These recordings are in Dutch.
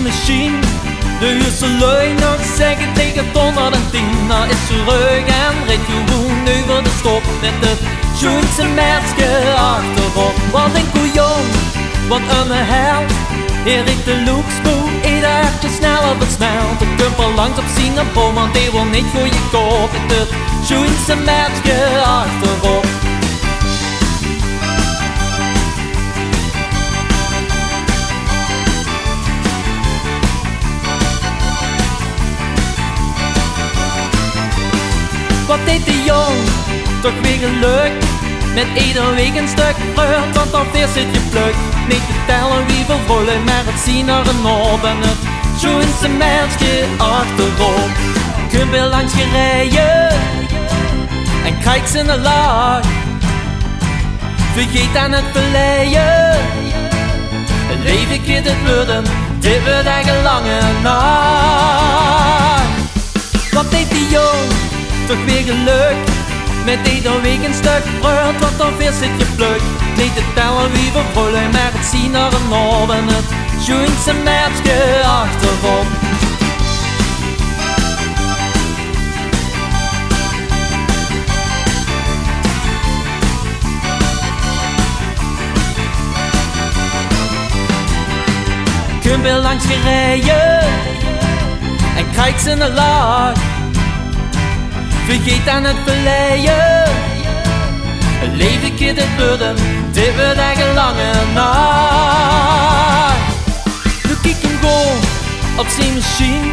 machine. De huurse lui nog zeggen tegen 110. Nou is ze rug en rijdt gewoon over de stop met het Sjoenste meidske achterop. Wat een couillon, wat een held. Hier riekt de lookspoel, ieder hartje sneller versnelt. De kumpel langs op zijn boom, want die wil niet voor je kop. Met het Sjoenste meidske achterop. Wat deed de jong, toch weer geluk. Met ieder week een stuk vreugd, want alweer zit je pluk. Niet te tellen wie wil rollen, maar het zien er een op. En het Sjoenste meidske achterop. Kun weer langs gereden en krijgt ze een lach. Vergeet aan het verleden. Leef ik in het worden, dit wordt echt een lange nacht. Wat deed die jong, toch weer geluk. Met ieder week een stuk vreugd, want alweer zit je pluk. Niet te tellen wie we rollen, maar het zien er een op. En het Sjoenste meidske achterop. Kun weer langs gereden en krijgt ze een lach. Vergeet aan het verleden. Leef ik in het worden, dit wordt echt een lange nacht. Nu kijk hem gewoon op zijn machine.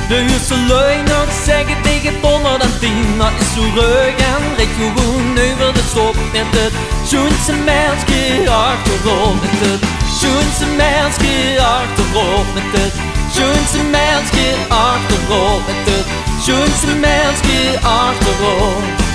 De huurse lui nog zeggen tegen 110. Dat is zo rug en rijdt gewoon over de stop. Met het Sjoenste meidske achterop. Met het Sjoenste meidske achterop. Met het Sjoenste meidske achterop. Met het Sjoenste meidske achterop.